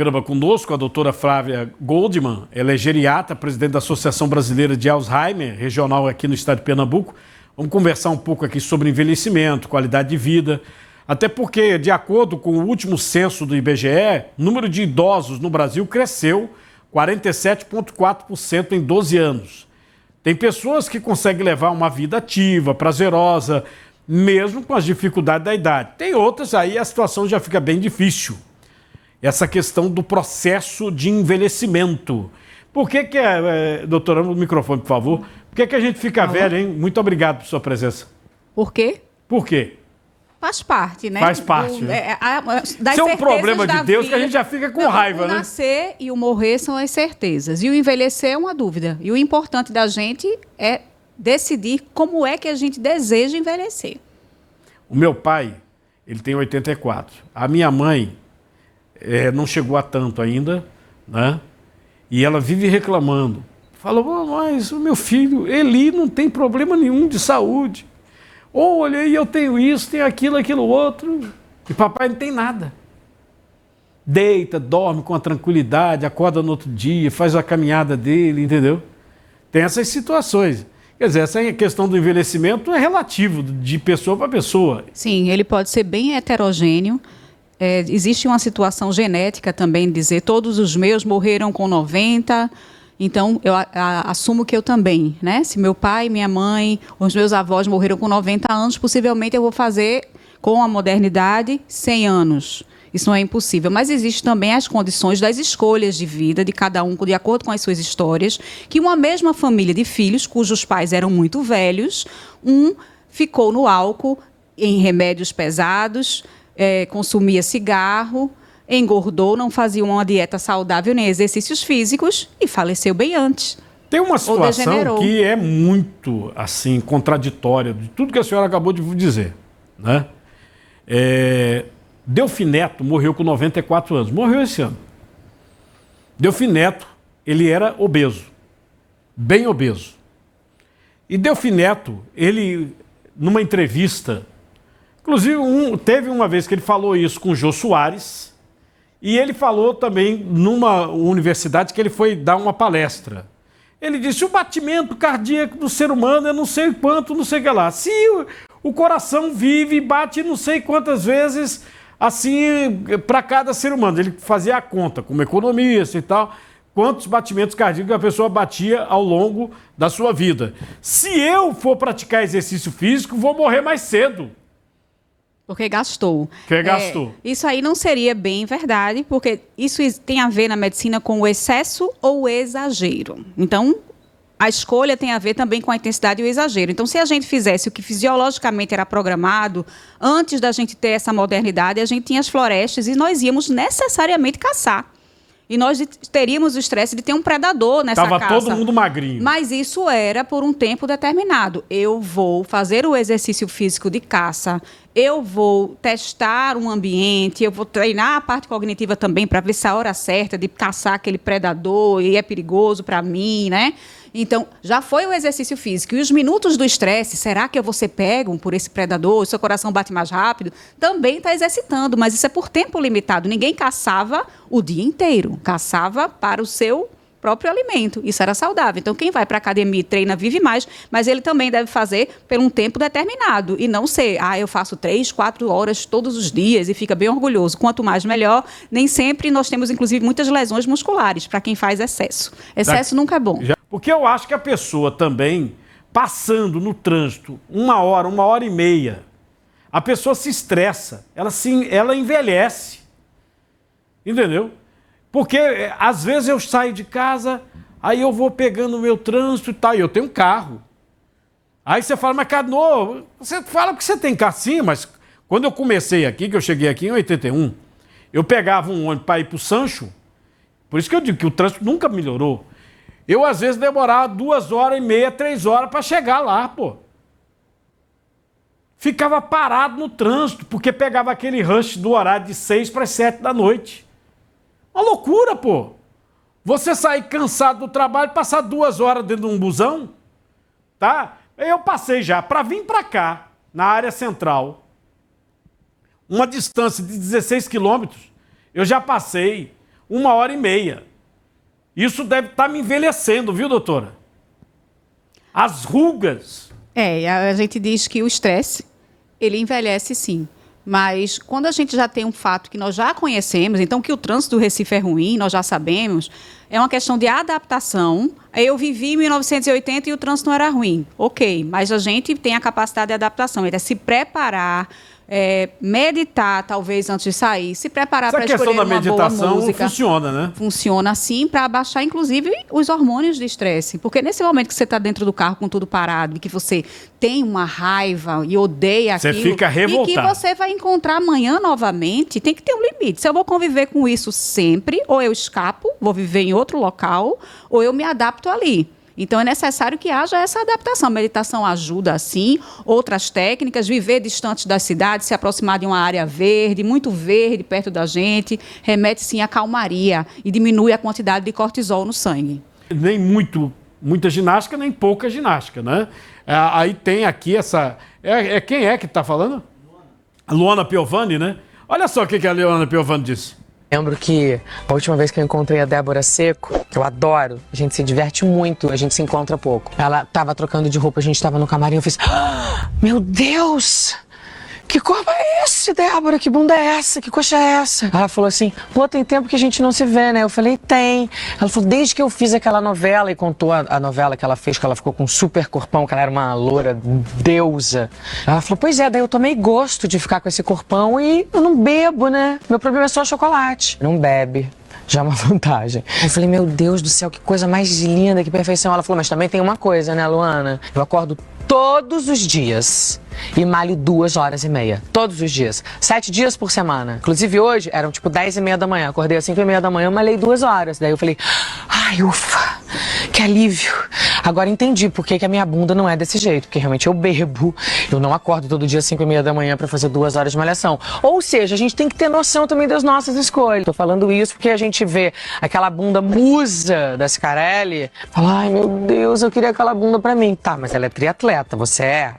programa conosco a doutora Flávia Goldman, ela é geriatra, presidente da Associação Brasileira de Alzheimer, regional aqui no estado de Pernambuco. Vamos conversar um pouco aqui sobre envelhecimento, qualidade de vida, até porque, de acordo com o último censo do IBGE, o número de idosos no Brasil cresceu 47,4% em 12 anos. Tem pessoas que conseguem levar uma vida ativa, prazerosa, mesmo com as dificuldades da idade. Tem outras, aí a situação já fica bem difícil. Essa questão do processo de envelhecimento. Por que doutora, no microfone, por favor, por que a gente fica velho, hein? Muito obrigado por sua presença. Por quê? Por quê? Faz parte, né? Faz parte. Isso é um problema de Deus que a gente já fica com raiva, né? O nascer e o morrer são as certezas. E o envelhecer é uma dúvida. E o importante da gente é decidir como é que a gente deseja envelhecer. O meu pai, ele tem 84. A minha mãe não chegou a tanto ainda, né? E ela vive reclamando. Fala, mas o meu filho, ele não tem problema nenhum de saúde. Olha, eu tenho isso, tenho aquilo, aquilo outro. E papai não tem nada. Deita, dorme com a tranquilidade, acorda no outro dia, faz a caminhada dele, entendeu? Tem essas situações. Quer dizer, essa questão do envelhecimento é relativo, de pessoa para pessoa. Sim, ele pode ser bem heterogêneo. Existe uma situação genética também, dizer, todos os meus morreram com 90, então eu assumo que eu também, né? Se meu pai, minha mãe, os meus avós morreram com 90 anos, possivelmente eu vou fazer, com a modernidade, 100 anos. Isso não é impossível, mas existem também as condições das escolhas de vida de cada um, de acordo com as suas histórias, que uma mesma família de filhos, cujos pais eram muito velhos, um ficou no álcool, em remédios pesados, consumia cigarro, engordou, não fazia uma dieta saudável nem exercícios físicos e faleceu bem antes. Tem uma situação que é muito assim contraditória de tudo que a senhora acabou de dizer, né? Delfim Neto morreu com 94 anos, morreu esse ano. Delfim Neto, ele era obeso, bem obeso. E Delfim Neto, ele, numa entrevista, inclusive teve uma vez que ele falou isso com o Jô Soares, e ele falou também numa universidade que ele foi dar uma palestra. Ele disse, o batimento cardíaco do ser humano é não sei quanto, não sei o que lá. Se o coração vive e bate não sei quantas vezes, assim, para cada ser humano. Ele fazia a conta, como economista e tal, quantos batimentos cardíacos a pessoa batia ao longo da sua vida. Se eu for praticar exercício físico, vou morrer mais cedo. Porque gastou. Porque gastou. Isso aí não seria bem verdade, porque isso tem a ver na medicina com o excesso ou o exagero. Então, a escolha tem a ver também com a intensidade e o exagero. Então, se a gente fizesse o que fisiologicamente era programado, antes da gente ter essa modernidade, a gente tinha as florestas e nós íamos necessariamente caçar. E nós teríamos o estresse de ter um predador nessa caça. Estava todo mundo magrinho. Mas isso era por um tempo determinado. Eu vou fazer o exercício físico de caça, eu vou testar um ambiente, eu vou treinar a parte cognitiva também para ver se a hora certa de caçar aquele predador e é perigoso para mim, né? Então, já foi o exercício físico. E os minutos do estresse, será que eu vou ser pego por esse predador? O seu coração bate mais rápido? Também está exercitando, mas isso é por tempo limitado. Ninguém caçava o dia inteiro. Caçava para o seu próprio alimento. Isso era saudável. Então, quem vai para a academia e treina vive mais, mas ele também deve fazer por um tempo determinado. E não ser, eu faço 3, 4 horas todos os dias e fica bem orgulhoso. Quanto mais, melhor. Nem sempre nós temos, inclusive, muitas lesões musculares para quem faz excesso. Excesso nunca é bom. Porque eu acho que a pessoa também, passando no trânsito 1 hora e meia, a pessoa se estressa, ela envelhece. Entendeu? Porque, às vezes, eu saio de casa, aí eu vou pegando o meu trânsito e tal, e eu tenho um carro. Aí você fala, mas Cadu, você fala que você tem carro sim, mas quando eu comecei aqui, que eu cheguei aqui em 81, eu pegava um ônibus para ir para o Sancho, por isso que eu digo que o trânsito nunca melhorou. Eu, às vezes, demorava 2 horas e meia, 3 horas para chegar lá, pô. Ficava parado no trânsito, porque pegava aquele rush do horário de 6 para 7 da noite. Uma loucura, pô. Você sair cansado do trabalho, passar 2 horas dentro de um busão, tá? Eu passei já, para vir para cá, na área central, uma distância de 16 quilômetros, eu já passei 1h30. Isso deve estar me envelhecendo, viu, doutora? As rugas. A gente diz que o estresse, ele envelhece sim. Mas quando a gente já tem um fato que nós já conhecemos, então que o trânsito do Recife é ruim, nós já sabemos, é uma questão de adaptação. Eu vivi em 1980 e o trânsito não era ruim. Ok, mas a gente tem a capacidade de adaptação, é se preparar, meditar talvez antes de sair, se preparar para escolher uma boa música. Essa questão da meditação funciona, né? Funciona sim para abaixar, inclusive, os hormônios de estresse. Porque nesse momento que você está dentro do carro com tudo parado, e que você tem uma raiva e odeia aquilo... Você fica revoltado. E que você vai encontrar amanhã novamente, tem que ter um limite. Se eu vou conviver com isso sempre, ou eu escapo, vou viver em outro local, ou eu me adapto ali. Então, é necessário que haja essa adaptação. A meditação ajuda, sim. Outras técnicas, viver distante das cidades, se aproximar de uma área verde, muito verde, perto da gente, remete, sim, à calmaria e diminui a quantidade de cortisol no sangue. Nem muita ginástica, nem pouca ginástica, né? Aí tem aqui essa... Quem é que está falando? Luana Piovani, né? Olha só o que a Luana Piovani disse. Lembro que a última vez que eu encontrei a Débora Seco, que eu adoro, a gente se diverte muito, a gente se encontra pouco. Ela tava trocando de roupa, a gente tava no camarim, eu fiz... Meu Deus! Que corpo é esse, Débora? Que bunda é essa? Que coxa é essa? Ela falou assim, pô, tem tempo que a gente não se vê, né? Eu falei, tem. Ela falou, desde que eu fiz aquela novela, e contou a novela que ela fez, que ela ficou com um super corpão, que ela era uma loura deusa. Ela falou, pois é, daí eu tomei gosto de ficar com esse corpão e eu não bebo, né? Meu problema é só chocolate. Não bebe. Já é uma vantagem. Eu falei, meu Deus do céu, que coisa mais linda, que perfeição. Ela falou, mas também tem uma coisa, né, Luana? Eu acordo todos os dias e malho 2h30. Todos os dias. 7 dias por semana. Inclusive hoje, eram tipo 10h30 da manhã. Acordei às 5h30 da manhã, malhei 2 horas. Daí eu falei, ai, ufa, que alívio. Agora entendi por que a minha bunda não é desse jeito. Porque realmente eu bebo. Eu não acordo todo dia às 5h30 da manhã pra fazer 2 horas de malhação. Ou seja, a gente tem que ter noção também das nossas escolhas. Tô falando isso porque a gente vê aquela bunda musa da Scarelli. Fala, ai meu Deus, eu queria aquela bunda pra mim. Tá, mas ela é triatleta, você é?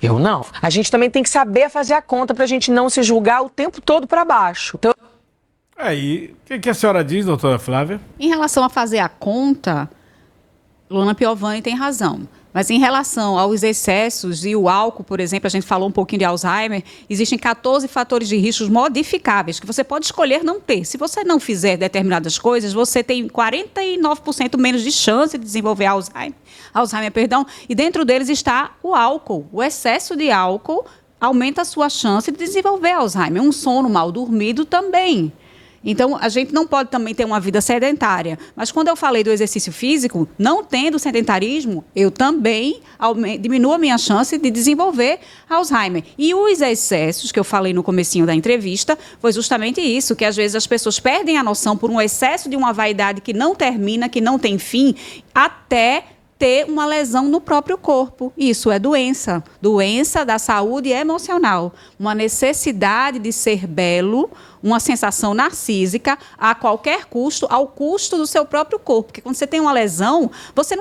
Eu não. A gente também tem que saber fazer a conta pra gente não se julgar o tempo todo pra baixo. Então... Aí, o que a senhora diz, doutora Flávia? Em relação a fazer a conta, Luana Piovani tem razão. Mas em relação aos excessos e o álcool, por exemplo, a gente falou um pouquinho de Alzheimer, existem 14 fatores de riscos modificáveis que você pode escolher não ter. Se você não fizer determinadas coisas, você tem 49% menos de chance de desenvolver Alzheimer, e dentro deles está o álcool. O excesso de álcool aumenta a sua chance de desenvolver Alzheimer. Um sono mal dormido também. Então, a gente não pode também ter uma vida sedentária. Mas quando eu falei do exercício físico, não tendo sedentarismo, eu também diminuo a minha chance de desenvolver Alzheimer. E os excessos, que eu falei no comecinho da entrevista, foi justamente isso, que às vezes as pessoas perdem a noção por um excesso de uma vaidade que não termina, que não tem fim, até ter uma lesão no próprio corpo. Isso é doença. Doença da saúde emocional. Uma necessidade de ser belo, uma sensação narcísica a qualquer custo, ao custo do seu próprio corpo. Porque quando você tem uma lesão, você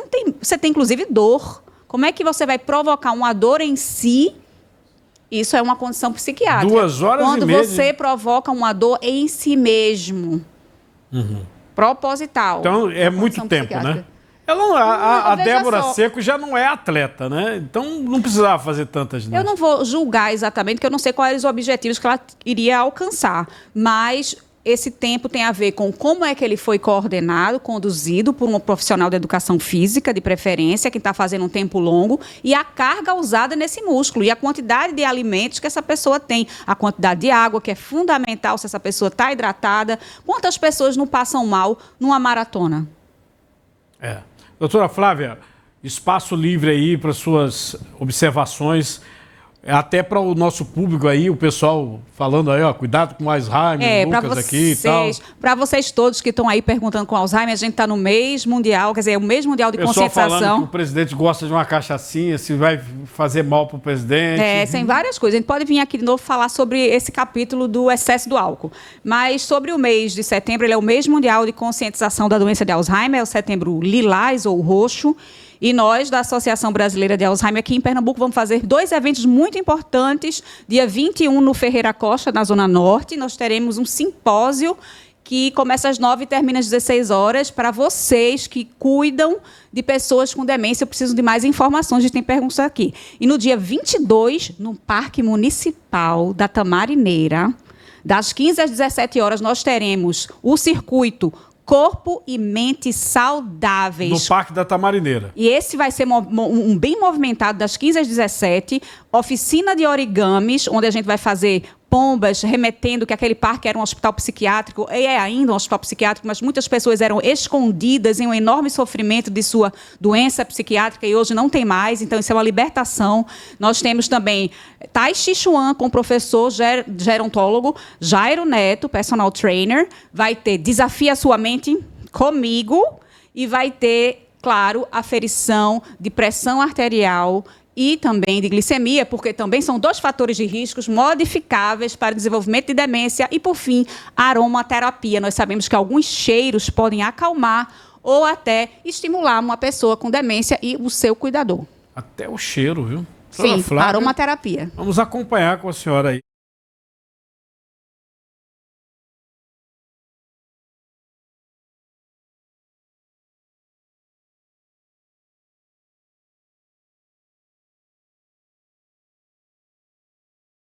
tem inclusive dor. Como é que você vai provocar uma dor em si? Isso é uma condição psiquiátrica. 2 horas quando e meia. Você provoca uma dor em si mesmo. Proposital. Então, é muito tempo, né? A Débora Seco já não é atleta, né? Então não precisava fazer tantas ginásticas. Eu não vou julgar exatamente, porque eu não sei quais os objetivos que ela iria alcançar. Mas esse tempo tem a ver com como é que ele foi coordenado, conduzido por um profissional de educação física, de preferência, que está fazendo um tempo longo, e a carga usada nesse músculo, e a quantidade de alimentos que essa pessoa tem, a quantidade de água, que é fundamental se essa pessoa está hidratada. Quantas pessoas não passam mal numa maratona? Doutora Flávia, espaço livre aí para suas observações, até para o nosso público aí, o pessoal falando aí, ó, cuidado com o Alzheimer, Lucas aqui e tal. Para vocês todos que estão aí perguntando com Alzheimer, a gente está no mês mundial, quer dizer, o mês mundial de conscientização. Falando que o presidente gosta de uma cachaçinha, se vai fazer mal para o presidente. Tem várias coisas. A gente pode vir aqui de novo falar sobre esse capítulo do excesso do álcool. Mas sobre o mês de setembro, ele é o mês mundial de conscientização da doença de Alzheimer, é o setembro lilás ou roxo. E nós, da Associação Brasileira de Alzheimer, aqui em Pernambuco, vamos fazer 2 eventos muito importantes. Dia 21, no Ferreira Costa, na Zona Norte, nós teremos um simpósio que começa às 9 e termina às 16 horas, para vocês que cuidam de pessoas com demência. Eu preciso de mais informações, a gente tem perguntas aqui. E no dia 22, no Parque Municipal da Tamarineira, das 15 às 17 horas, nós teremos o circuito Corpo e Mente Saudáveis. No Parque da Tamarineira. E esse vai ser um bem movimentado, das 15 às 17, oficina de origamis, onde a gente vai fazer pombas, remetendo que aquele parque era um hospital psiquiátrico, e é ainda um hospital psiquiátrico, mas muitas pessoas eram escondidas em um enorme sofrimento de sua doença psiquiátrica e hoje não tem mais, então isso é uma libertação. Nós temos também Tai Chi Chuan com o professor gerontólogo Jairo Neto, personal trainer, vai ter Desafia a Sua Mente comigo e vai ter, claro, aferição de pressão arterial e também de glicemia, porque também são 2 fatores de riscos modificáveis para o desenvolvimento de demência. E, por fim, aromaterapia. Nós sabemos que alguns cheiros podem acalmar ou até estimular uma pessoa com demência e o seu cuidador. Até o cheiro, viu? Sim, aromaterapia. Vamos acompanhar com a senhora aí.